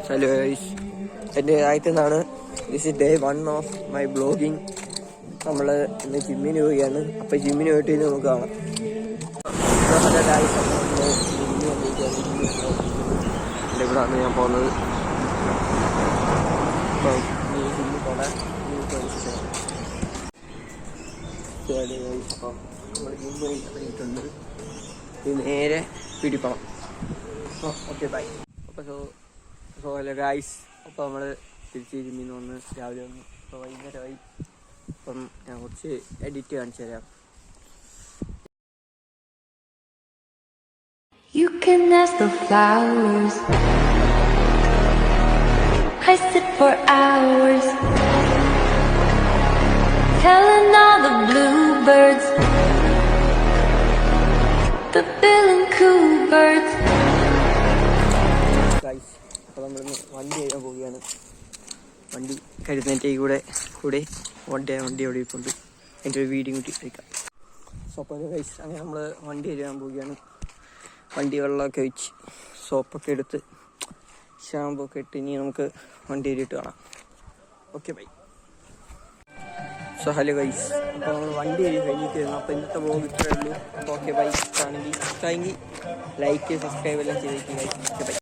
Hello guys, എൻ്റെ ആദ്യത്തെന്നാണ്. This is day 1 of my blogging. നമ്മൾ ഇന്ന് ജിമ്മിന് പോവുകയാണ്. അപ്പോൾ ജിമ്മിന് പോയിട്ട് നമുക്ക് കാണാം. ഹലോ ഗൈസ്, ഇവിടെയാണ് ഞാൻ പോകുന്നത്. അപ്പം ജിമ്മിൽ പോകാൻ അപ്പം നമ്മൾ ജിമ്മിൽ ഇറങ്ങിയിട്ടുണ്ട്. നേരെ പിടിക്കണം. Okay bye. അപ്പോൾ സോ ഹലോ ഗൈസ്, അപ്പോൾ നമ്മൾ തിരിച്ച് ജിമ്മിൽ നിന്ന് വന്ന് രാവിലെ വന്ന് ഇപ്പോൾ വൈകുന്നേരമായി. അപ്പം ഞാൻ കുറച്ച് എഡിറ്റ് കാണിച്ചു തരാം. You can ask the flowers. I sit for hours, telling all the bluebirds, the bill and coo birds. Guys, അപ്പോൾ നമ്മളിന്ന് വണ്ടി ചെയ്യാൻ പോവുകയാണ്. വണ്ടി കരുന്നേറ്റേ കൂടെ വണ്ടി അവിടെ ഇരിപ്പുണ്ട്. അതിൻ്റെ ഒരു വീഡിയോ കൂട്ടി എടുക്കാം. സോ അപ്പോൾ ഗൈസ്, അങ്ങനെ നമ്മൾ വണ്ടി ചെയ്യാൻ പോവുകയാണ്. വണ്ടി വെള്ളമൊക്കെ ഒഴിച്ച് സോപ്പൊക്കെ എടുത്ത് ഷാമ്പൂ ഒക്കെ ഇട്ട് ഇനി നമുക്ക് വണ്ടി കയറിയിട്ട് കാണാം. Okay bye. So hello guys, അപ്പോൾ നമ്മൾ വണ്ടി കയറി കഴിഞ്ഞിട്ടായിരുന്നു. അപ്പോൾ ഇന്നത്തെ വ്ലോഗ് ഇത്രയേ ഉള്ളൂ. അപ്പോൾ ഓക്കെ ബൈ. ഇഷ്ടമാണെങ്കിൽ ലൈക്ക് സബ്സ്ക്രൈബ് എല്ലാം ചെയ്തേക്കും ഗൈസ്. Okay bye.